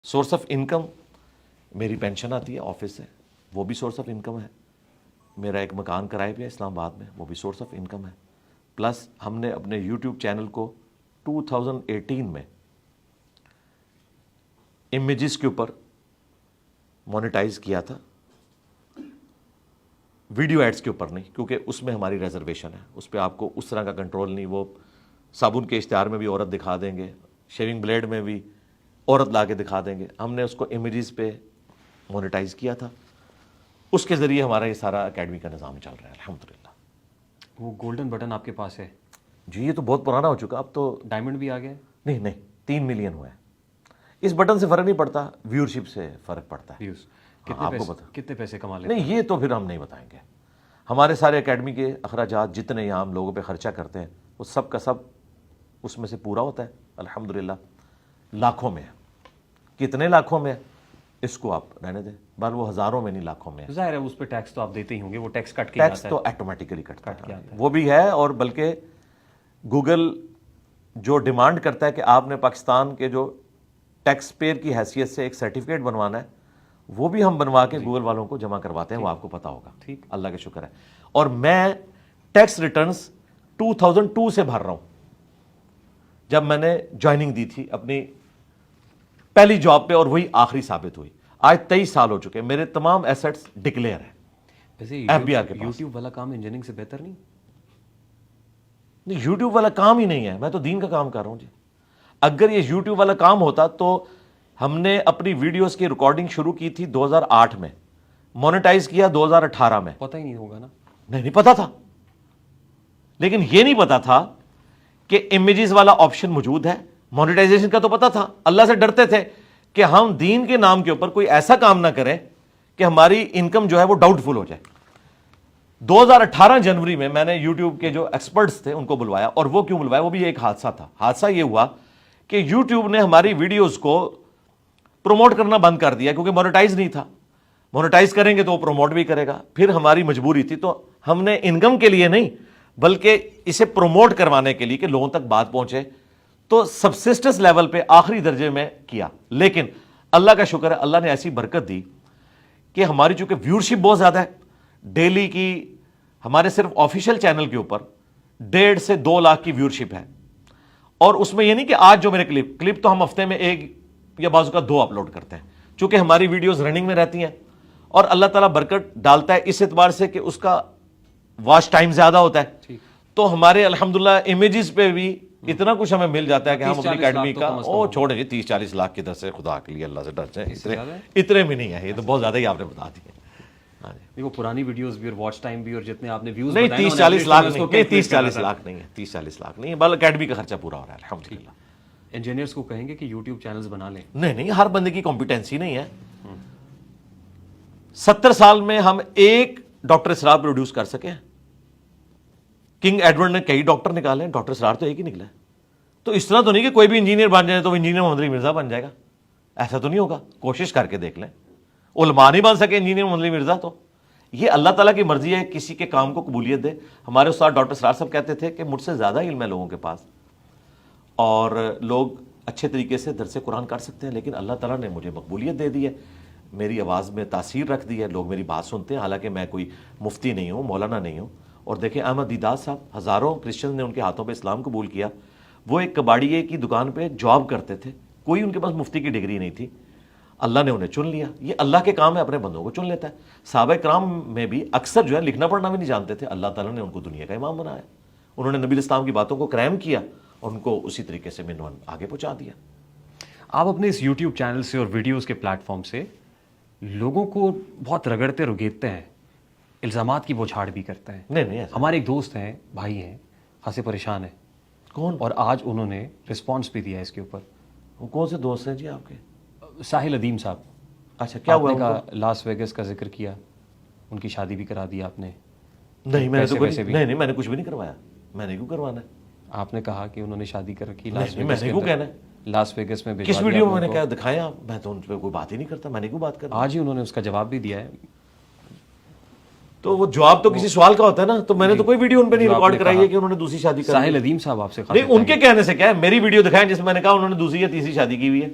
Source of income میری pension آتی ہے آفس سے، وہ بھی سورس آف انکم ہے. میرا ایک مکان کرائے پہ ہے اسلام آباد میں، وہ بھی سورس آف انکم ہے. پلس ہم نے اپنے یوٹیوب چینل کو 2018 میں امیجز کے اوپر مونیٹائز کیا تھا، ویڈیو ایڈز کے اوپر نہیں، کیونکہ اس میں ہماری ریزرویشن ہے، اس پہ آپ کو اس طرح کا کنٹرول نہیں. وہ صابن کے اشتہار میں بھی عورت دکھا دیں گے، شیونگ بلیڈ میں بھی عورت لا کے دکھا دیں گے. ہم نے اس کو امیجز پہ مونیٹائز کیا تھا، اس کے ذریعے ہمارا یہ سارا اکیڈمی کا نظام چل رہا ہے الحمدللہ. وہ گولڈن بٹن آپ کے پاس ہے؟ جی یہ تو بہت پرانا ہو چکا، اب تو ڈائمنڈ بھی آ گیا؟ نہیں 3 ملین ہوا ہے. اس بٹن سے فرق نہیں پڑتا، ویورشپ سے فرق پڑتا ہے. ویوز آپ کو پتا کتنے پیسے کما لیتے؟ نہیں، یہ تو پھر ہم نہیں بتائیں گے. ہمارے سارے اکیڈمی کے اخراجات جتنے یہاں ہم لوگوں پہ خرچہ کرتے ہیں وہ سب کا سب اس میں سے پورا ہوتا ہے الحمدللہ. لاکھوں میں ہے. کتنے لاکھوں میں ہے اس کو آپ رہنے دیں، بل وہ ہزاروں میں نہیں لاکھوں میں ہے. ظاہر ہے اس پہ ٹیکس تو آپ دیتے ہی ہوں گے، وہ ٹیکس کٹ کے ٹیکس جاتا تو ہے. آٹومیٹکلی کٹتا ہے وہ بھی ہے. اور بلکہ گوگل جو ڈیمانڈ کرتا ہے کہ آپ نے پاکستان کے جو ٹیکس پیئر کی حیثیت سے ایک سرٹیفکیٹ بنوانا ہے، وہ بھی ہم بنوا کے گوگل والوں کو جمع کرواتے ہیں. وہ آپ کو پتا ہوگا. ٹھیک، اللہ کا شکر ہے. اور میں ٹیکس ریٹرنز 2002 سے بھر رہا ہوں، جب میں نے جوائننگ دی تھی اپنی پہلی جاب پہ، اور وہی آخری ثابت ہوئی. آج 23 سال ہو چکے، میرے تمام ایسٹس ڈکلیئر ہیں. ویسے FBR کے پاس یوٹیوب والا کام انجینئرنگ سے بہتر نہیں؟ نہیں، یوٹیوب والا کام ہی نہیں ہے. میں تو دین کا کام کر رہا ہوں جی. اگر یہ یوٹیوب والا کام ہوتا تو ہم نے اپنی ویڈیوز کی ریکارڈنگ شروع کی تھی 2008 میں، مونیٹائز کیا 2018 میں. پتہ ہی نہیں ہوگا نا. نہیں پتا تھا، لیکن یہ نہیں پتا تھا کہ امیجز والا آپشن موجود ہے. مونیٹائزیشن کا تو پتا تھا. اللہ سے ڈرتے تھے کہ ہم دین کے نام کے اوپر کوئی ایسا کام نہ کریں کہ ہماری انکم جو ہے وہ ڈاؤٹ فل ہو جائے. 2018 جنوری میں میں نے یوٹیوب کے جو ایکسپرٹس تھے ان کو بلوایا. اور وہ کیوں بلوایا؟ وہ بھی ایک حادثہ تھا. حادثہ یہ ہوا کہ یوٹیوب نے ہماری ویڈیوز کو پروموٹ کرنا بند کر دیا، کیونکہ مونیٹائز نہیں تھا. مونیٹائز کریں گے تو وہ پروموٹ بھی کرے گا. پھر ہماری مجبوری تھی، تو ہم نے انکم کے لیے نہیں بلکہ اسے پروموٹ کروانے کے لیے کہ لوگوں تک بات پہنچے، تو سبسسٹنس لیول پہ آخری درجے میں کیا. لیکن اللہ کا شکر ہے، اللہ نے ایسی برکت دی کہ ہماری چونکہ ویورشپ بہت زیادہ ہے، ڈیلی کی ہمارے صرف آفیشیل چینل کے اوپر 1.5 سے 2 لاکھ کی ویورشپ ہے. اور اس میں یہ نہیں کہ آج جو میرے کلپ تو ہم ہفتے میں 1 یا بازو کا 2 اپلوڈ کرتے ہیں، چونکہ ہماری ویڈیوز رننگ میں رہتی ہیں. اور اللہ تعالیٰ برکت ڈالتا ہے اس اعتبار سے کہ اس کا واچ ٹائم زیادہ ہوتا ہے. تو ہمارے الحمدللہ امیجز پہ بھی اتنا کچھ ہمیں مل جاتا ہے کہ ہم اپنی اکیڈمی کا چھوڑے جی 30-40 لاکھ کی در سے خدا کے لیے اللہ سے ڈر جائیں. اتنے بھی نہیں ہے، یہ تو بہت زیادہ ہی آپ نے بتا دیے. وہ پرانی ویڈیوز بھی اور واچ ٹائم بھی اور جتنے آپ نے ویوز نہیں 30-40 لاکھ نہیں، 30-40 لاکھ نہیں ہے، 30-40 لاکھ نہیں ہے، بل اکیڈمی کا خرچہ پورا ہو رہا ہے الحمدللہ. انجینئرز کو کہیں گے کہ یوٹیوب چینلز بنا لیں؟ نہیں، ہر بندے کی کمپیٹنسی نہیں ہے. 70 سال میں ہم ایک ڈاکٹر اسرار پروڈیوس کر سکے ہیں. کنگ ایڈورڈ نے کئی ڈاکٹر نکالے ہیں، ڈاکٹر اسرار تو ایک ہی نکلا ہے. تو اس طرح تو نہیں کہ کوئی بھی انجینئر بن جائے تو انجینئر محمد علی مرزا بن جائے گا، ایسا تو نہیں ہوگا. کوشش کر کے دیکھ لیں. علماء نہیں بن سکے انجینئر محمد علی مرزا، تو یہ اللہ تعالیٰ کی مرضی ہے، کسی کے کام کو قبولیت دے. ہمارے استاد ڈاکٹر اسرار صاحب کہتے تھے کہ مجھ سے زیادہ علم ہے لوگوں کے پاس، اور لوگ اچھے طریقے سے درس قرآن کر سکتے ہیں، لیکن اللہ تعالیٰ نے مجھے مقبولیت دے دی ہے، میری آواز میں تاثیر رکھ دی ہے، لوگ میری بات سنتے ہیں. حالانکہ میں کوئی مفتی نہیں ہوں، مولانا نہیں ہوں. اور دیکھیں احمد دیدات صاحب، ہزاروں کرسچن نے ان کے ہاتھوں پہ اسلام قبول کیا. وہ ایک کباڑیے کی دکان پہ جاب کرتے تھے، کوئی ان کے پاس مفتی کی ڈگری نہیں تھی. اللہ نے انہیں چن لیا. یہ اللہ کے کام ہے، اپنے بندوں کو چن لیتا ہے. صحابہ کرام میں بھی اکثر جو ہے لکھنا پڑھنا بھی نہیں جانتے تھے، اللہ تعالیٰ نے ان کو دنیا کا امام بنایا. انہوں نے نبی اسلام کی باتوں کو کریم کیا اور ان کو اسی طریقے سے منون آگے پہنچا دیا. آپ اپنے اس یوٹیوب چینل سے اور ویڈیوز کے پلیٹ فارم سے لوگوں کو بہت رگڑتے رگیدتے ہیں، الزامات کی بوچھاڑ بھی کرتے ہیں. نہیں ہمارے ایک دوست ہیں، بھائی ہیں، خاصے پریشان ہیں. کون؟ اور آج انہوں نے رسپانس بھی دیا اس کے اوپر. وہ کون سے دوست ہیں جی آپ کے؟ ساحل ادیم صاحب. اچھا، کیا ہوا؟ کا لاس ویگس کا ذکر کیا، ان کی شادی بھی کرا دی آپ نے. نہیں میں نے تو نہیں میں نے کچھ بھی نہیں کروایا. میں نے کیوں کروانا ہے؟ آپ نے کہا کہ انہوں نے شادی کر رکھی میں نے کیوں کہنا ہے؟ لاس ویگس میں. کس ویڈیو میں نے کیا دکھایا؟ میں تو ان پہ کوئی بات ہی نہیں کرتا. میں نے کیوں بات کرتا؟ آج ہی انہوں نے اس کا جواب بھی دیا ہے. تو وہ جواب تو کسی سوال کا ہوتا ہے نا. تو میں نے تو کوئی ویڈیو ان پہ نہیں ریکارڈ کرائی ہے کہ انہوں نے دوسری شادی کی. ساحل ادیم صاحب آپ سے نہیں، ان کے کہنے سے کیا ہے، میری ویڈیو دکھائیں جس میں نے کہا انہوں نے دوسری یا تیسری شادی کی ہوئی ہے.